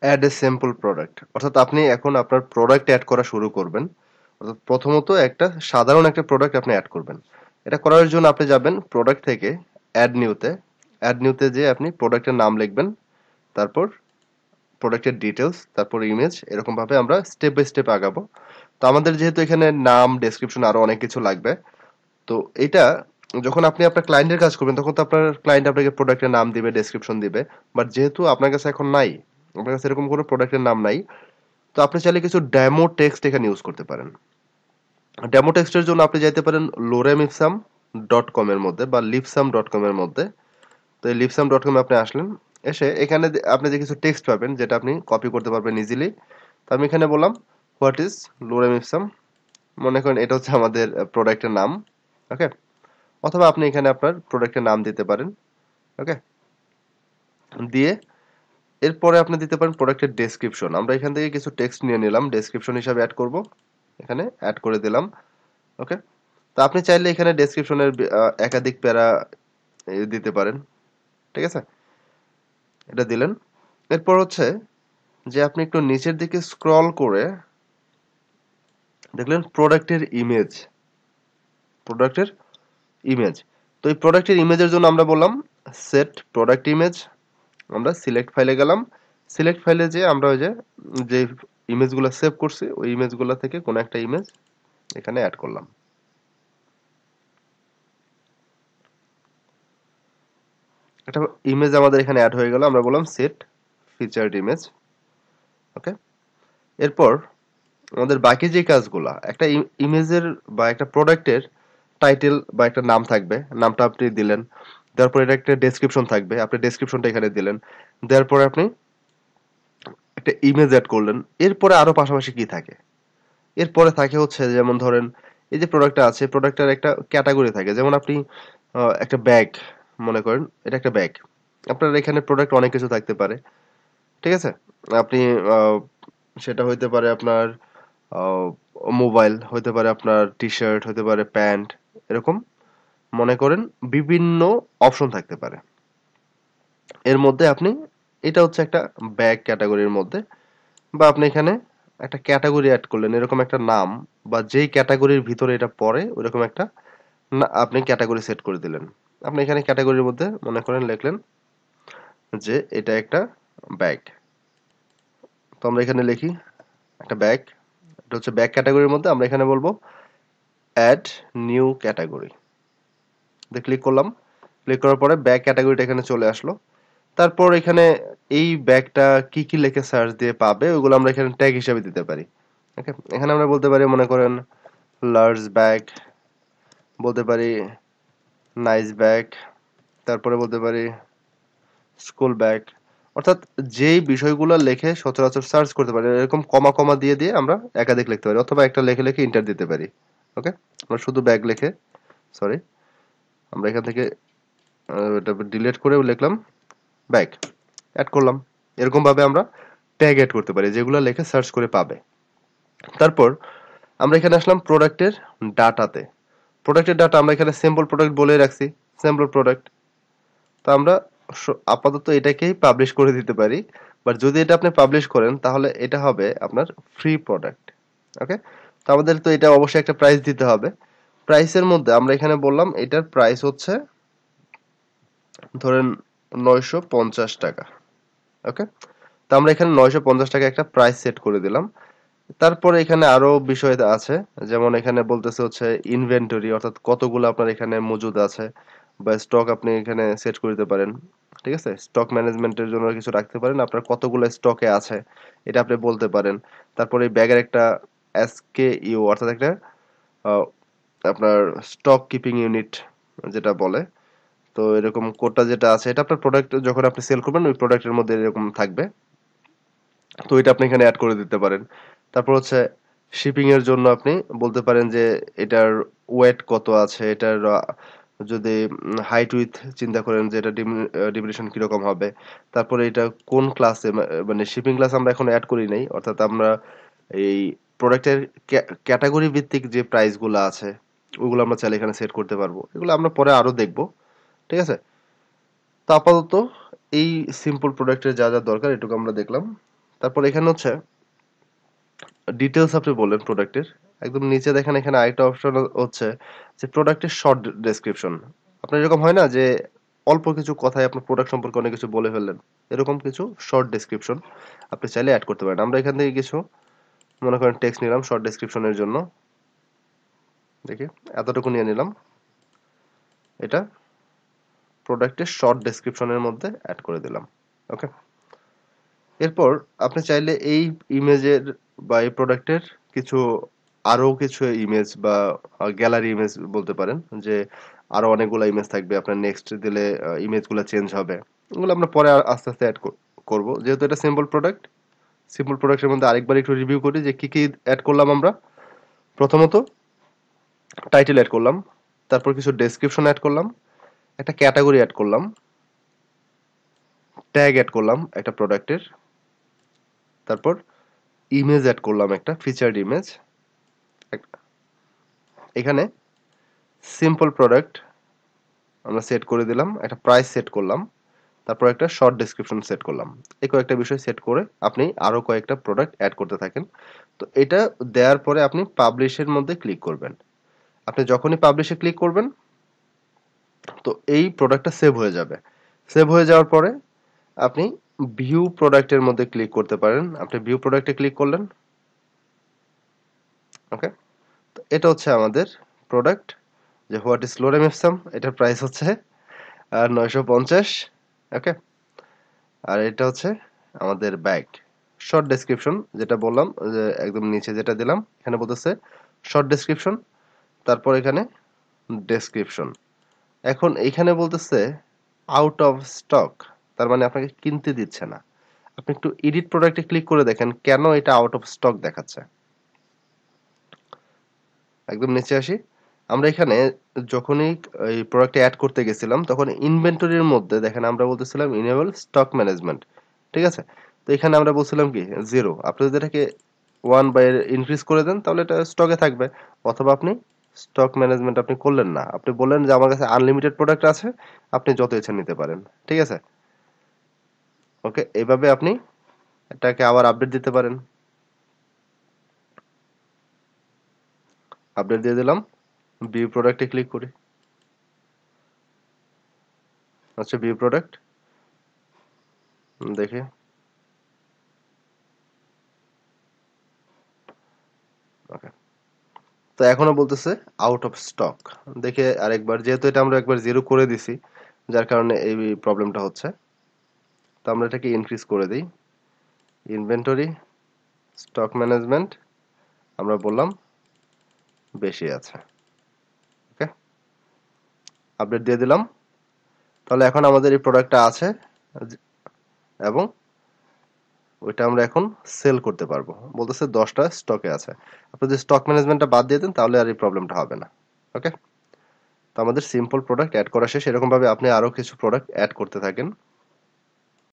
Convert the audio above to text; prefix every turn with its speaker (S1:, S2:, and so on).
S1: Add a sample product, অর্থাৎ আপনি এখন আপনার প্রোডাক্ট অ্যাড করা শুরু করবেন। অর্থাৎ প্রথমত একটা সাধারণ একটা প্রোডাক্ট আপনি অ্যাড করবেন। এটা করার জন্য আপনি যাবেন প্রোডাক্ট থেকে অ্যাড নিউতে যেয়ে আপনি প্রোডাক্টের নাম লিখবেন, তারপর প্রোডাক্টের ডিটেলস, তারপর ইমেজ, এরকম ভাবে আমরা স্টেপ বাই স্টেপ আগাবো। তো আমাদের যেহেতু এখানে নাম, ডেসক্রিপশন আরো অনেক কিছু লাগবে, তো এটা যখন আপনি আপনার ক্লায়েন্টের কাজ করবেন তখন তো আপনার ক্লায়েন্ট আপনাকে প্রোডাক্টের নাম দিবে, ডেসক্রিপশন দিবে। বাট যেহেতু আপনার কাছে এখন নাই, আপনার কাছে এরকম কোনো প্রোডাক্টের নাম নাই, তো আপনি চাইলে কিছু ডেমো টেক্সট এখানে ইউজ করতে পারেন। ডেমো টেক্সটের জন্য আপনি যাইতে পারেন lorem.ipsum.com এর মধ্যে বা lipsum.com এর মধ্যে। তো এই lipsum.com এ আপনি আসলেন, এসে এখানে আপনি যে কিছু টেক্সট পাবেন যেটা আপনি কপি করতে পারবেন ইজিলি। তো আমি এখানে বললাম হোয়াট ইজ lorem ipsum, মনে করেন এটা হচ্ছে আমাদের প্রোডাক্টের নাম। ওকে, অথবা আপনি এখানে আপনার প্রোডাক্টের নাম দিতে পারেন। ওকে, দিয়ে এরপরে আপনি দিতে পারেন প্রোডাক্টের ডেসক্রিপশন। আমরা এখান থেকে কিছু টেক্সট নিয়ে নিলাম, ডেসক্রিপশন হিসাবে অ্যাড করব, এখানে অ্যাড করে দিলাম। ওকে, তো আপনি চাইলে এখানে ডেসক্রিপশনের একাধিক প্যারা দিতে পারেন। ঠিক আছে, এটা দিলেন। এরপর হচ্ছে যে আপনি একটু নিচের দিকে স্ক্রল করে দেখলেন প্রোডাক্টের ইমেজ। তো এই প্রোডাক্টের ইমেজের জন্য আমরা বললাম সেট প্রোডাক্ট ইমেজ। আমরা সিলেক্ট ফাইলে গেলাম, সিলেক্ট ফাইলে যে আমরা ওই যে যে ইমেজগুলো সেভ করছি ওই ইমেজগুলো থেকে কোনো একটা ইমেজ এখানে অ্যাড করলাম। একটা ইমেজ আমাদের এখানে অ্যাড হয়ে গেল, আমরা বললাম সেট ফিচার্ড ইমেজ। ওকে, এরপর আমাদের বাকি যে কাজগুলা, একটা ইমেজের বা একটা প্রোডাক্টের টাইটেল বা একটা নাম থাকবে, নামটা আপনি দিলেন। তারপর এটা একটা ডেসক্রিপশন থাকবে, আপনি ডেসক্রিপশনটা এখানে দিলেন। দেওয়ার পরে আপনি একটা ইমেজ অ্যাড করলেন। এরপরে আরো পাশাপাশি কি থাকে, এরপরে থাকে হচ্ছে যেমন ধরেন এই যে প্রোডাক্টটা আছে, প্রোডাক্টের একটা ক্যাটাগরি থাকে। যেমন আপনি একটা ব্যাগ, মনে করেন এটা একটা ব্যাগ, আপনার এখানে প্রোডাক্ট অনেক কিছু থাকতে পারে। ঠিক আছে, আপনি আহ, সেটা হইতে পারে আপনার মোবাইল, হইতে পারে আপনার টি শার্ট, হইতে পারে প্যান্ট, এরকম মনে করেন বিভিন্ন অপশন থাকতে পারে। এর মধ্যে আপনি এটা হচ্ছে একটা ব্যাগ ক্যাটাগরির মধ্যে, বা আপনি এখানে একটা ক্যাটাগরি অ্যাড করলেন, এরকম একটা নাম বা যেই ক্যাটাগরির ভিতরে এটা পড়ে ওইরকম একটা আপনি ক্যাটাগরি সেট করে দিলেন। আপনি এখানে ক্যাটাগরির মধ্যে মনে করেন লিখলেন যে এটা একটা ব্যাগ। তো আমরা এখানে লিখি একটা ব্যাগ, এটা হচ্ছে ব্যাগ ক্যাটাগরির মধ্যে। আমরা এখানে বলবো অ্যাড নিউ ক্যাটাগরি, দিয়ে ক্লিক করলাম। ক্লিক করার পরে ব্যাগ ক্যাটাগরিটা এখানে চলে আসলো। তারপর এখানে এই ব্যাগটা কি কি লিখে সার্চ দিয়ে পাবে ওগুলো আমরা এখানে ট্যাগ হিসেবে দিতে পারি। ওকে, এখানে আমরা বলতে পারি মনে করেন লার্জ ব্যাগ, বলতে পারি নাইস ব্যাগ, তারপরে বলতে পারি স্কুল ব্যাগ। অর্থাৎ যেই বিষয়গুলো লেখে সচরাচর সার্চ করতে পারি এরকম কমা কমা দিয়ে দিয়ে আমরা একাধিক লিখতে পারি, অথবা একটা লেখে লেখে ইন্টার দিতে পারি। ওকে, আমরা শুধু ব্যাগ লিখে, সরি, আমরা এখান থেকে এটা ডিলিট করে লিখলাম ব্যাগ, অ্যাড করলাম। এরকম ভাবে আমরা ট্যাগ অ্যাড করতে পারি যেগুলো লেখে সার্চ করে পাবে। তারপর আমরা এখানে আসলাম প্রোডাক্টের ডাটা আমরা এখানে স্যাম্পল প্রোডাক্ট বলে রাখছি, স্যাম্পল প্রোডাক্ট। তো আমরা আপাতত এটাকেই পাবলিশ করে দিতে পারি। বাট যদি এটা আপনি পাবলিশ করেন তাহলে এটা হবে আপনার ফ্রি প্রোডাক্ট। ওকে, তো আমাদের তো এটা অবশ্যই একটা প্রাইস দিতে হবে। প্রাইসের মধ্যে আমরা এখানে বললাম এটার প্রাইস হচ্ছে ধরেন 950 টাকা। ওকে, তো আমরা এখানে 950 টাকা একটা প্রাইস সেট করে দিলাম। তারপরে এখানে আরো বিষয় আছে, যেমন এখানে বলতেছে হচ্ছে ইনভেন্টরি, অর্থাৎ কতগুলো আপনার এখানে মজুদ আছে, বা স্টক আপনি এখানে সেট করে দিতে পারেন। ঠিক আছে, স্টক ম্যানেজমেন্টের জন্য কিছু রাখতে পারেন, আপনার কতগুলো স্টকে আছে এটা আপনি বলতে পারেন। তারপরে এই ব্যাগের একটা SKU, অর্থাৎ একটা আহ, আপনার স্টক কিপিং ইউনিট যেটা বলে। তো এরকম কোডটা যেটা আছে এটা আপনার প্রোডাক্ট যখন আপনি সেল করবেন ওই প্রোডাক্টের মধ্যে এরকম থাকবে। তো এটা আপনি এখানে অ্যাড করে দিতে পারেন। তারপর হচ্ছে শিপিং এর জন্য আপনি বলতে পারেন যে এটার ওয়েট কত আছে, এটার যদি হাইট উইথ চিন্তা করেন যে এটা ডিমিনিশন কিরকম হবে। তারপরে এটা কোন ক্লাসে, মানে শিপিং ক্লাস আমরা এখন অ্যাড করি নাই, অর্থাৎ আমরা এই প্রোডাক্টের ক্যাটাগরি ভিত্তিক যে প্রাইস গুলো আছে ওগুলো আমরা চাইলে এখানে সেট করতে পারবো। এগুলো আমরা পরে আরো দেখবো। ঠিক আছে, তো আপাতত এই সিম্পল প্রোডাক্টের যা যা দরকার এটুকু আমরা দেখলাম। তারপর এখানে হচ্ছে ডিটেলস আপনি বললেন প্রোডাক্টের, একদম নিচে দেখেন এখানে আরেকটা অপশন হচ্ছে যে প্রোডাক্টের শর্ট ডেসক্রিপশন। আপনার এরকম হয় না যে অল্প কিছু কথায় আপনার প্রোডাক্ট সম্পর্কে অনেক কিছু বলে ফেললেন, এরকম কিছু শর্ট ডেসক্রিপশন আপনি চাইলে অ্যাড করতে পারেন। আমরা এখান থেকে কিছু মনে করেন টেক্সট নিলাম শর্ট ডেসক্রিপশনের জন্য, দেখি এতটুকু নিয়ে নিলাম, এটা প্রোডাক্টের শর্ট ডেসক্রিপশনের মধ্যে অ্যাড করে দিলাম। ওকে, এরপর আপনি চাইলে এই ইমেজের বা এই প্রোডাক্টের কিছু আরো কিছু ইমেজ বা গ্যালারি ইমেজ বলতে পারেন, যে আরো অনেকগুলো ইমেজ থাকবে, আপনার নেক্সট দিলে ইমেজগুলো চেঞ্জ হবে, এগুলো আমরা পরে আস্তে আস্তে অ্যাড করব। যেহেতু এটা সিম্পল প্রোডাক্ট, সিম্পল প্রোডাক্টের মধ্যে আরেকবার একটু রিভিউ করি যে কি কি অ্যাড করলাম আমরা। প্রথমত টাইটেল অ্যাড করলাম, তারপর কিছু ডেসক্রিপশন অ্যাড করলাম, একটা ক্যাটাগরি অ্যাড করলাম, ট্যাগ অ্যাড করলাম একটা প্রোডাক্টের, তারপর ইমেজ অ্যাড করলাম একটা ফিচার্ড ইমেজ, এখানে সিম্পল প্রোডাক্ট আমরা সেট করে দিলাম, একটা প্রাইস সেট করলাম, তারপর একটা শর্ট ডেসক্রিপশন সেট করলাম। এই কয়েকটা বিষয় সেট করে আপনি আরো কয়েকটা প্রোডাক্ট অ্যাড করতে থাকেন। তো এটা দেওয়ার পরে আপনি পাবলিশের মধ্যে ক্লিক করবেন। আপনি যখনই পাবলিশে ক্লিক করবেন তো এই প্রোডাক্টটা সেভ হয়ে যাবে। সেভ হয়ে যাওয়ার পরে আপনি ভিউ প্রোডাক্টের মধ্যে ক্লিক করতে পারেন। আপনি ভিউ প্রোডাক্টে ক্লিক করলেন, ওকে, তো এটা হচ্ছে আমাদের প্রোডাক্ট, যে হোয়াট ইজ লোরেম ইপসাম, এটার প্রাইস হচ্ছে 950। ওকে, আর এটা হচ্ছে আমাদের ব্যাগ। শর্ট ডেসক্রিপশন যেটা বললাম, যে একদম নিচে যেটা দিলাম এখানে বলতেছে শর্ট ডেসক্রিপশন, তারপর এখানে ডেসক্রিপশন। এখন এইখানে বলতেছে আউট অফ স্টক, তার মানে আপনাকে কিনতে দিচ্ছে না। আপনি একটু এডিট প্রোডাক্টে ক্লিক করে দেখেন কেন এটা আউট অফ স্টক দেখাচ্ছে। একদম নিচে আসি, আমরা এখানে যখনই এই প্রোডাক্টে অ্যাড করতে গেছিলাম তখন ইনভেন্টরির মধ্যে দেখেন আমরা বলতেছিলাম ইনেবল স্টক ম্যানেজমেন্ট, ঠিক আছে। তো এখানে আমরা বলছিলাম কি 0, আপনি যদি এটাকে 1 বাই ইনক্রিজ করে দেন তাহলে এটা স্টকে থাকবে। অথবা আপনি স্টক ম্যানেজমেন্ট আপনি করলেন না, আপনি বললেন যে আমার কাছে আনলিমিটেড প্রোডাক্ট আছে, আপনি যত ইচ্ছা নিতে পারেন, ঠিক আছে। ওকে, এইভাবে আপনি এটাকে আবার আপডেট দিতে পারেন। আপডেট দিয়ে দিলাম, ভিউ প্রোডাক্টে ক্লিক করি, আচ্ছা ভিউ প্রোডাক্ট দেখে, ওকে, তো এখনো বলতেছে আউট অফ স্টক। দেখে আরেকবার, যেহেতু এটা আমরা একবার 0 করে দিছি যার কারণে এই প্রবলেমটা হচ্ছে, তো আমরা এটাকে ইনক্রিজ করে দিই, ইনভেন্টরি স্টক ম্যানেজমেন্ট আমরা বললাম বেশি আছে। ওকে, আপডেট দিয়ে দিলাম, তাহলে এখন আমাদের এই প্রোডাক্টটা আছে এবং ওইটা আমরা এখন সেল করতে পারবো। বলতেছে 10টা স্টকে আছে। আপনি যদি স্টক ম্যানেজমেন্টটা বাদ দিয়ে দেন তাহলে আর এই প্রবলেমটা হবে না। ওকে, তো আমাদের সিম্পল প্রোডাক্ট অ্যাড করা শেষ। এরকম ভাবে আপনি আরো কিছু প্রোডাক্ট অ্যাড করতে থাকেন।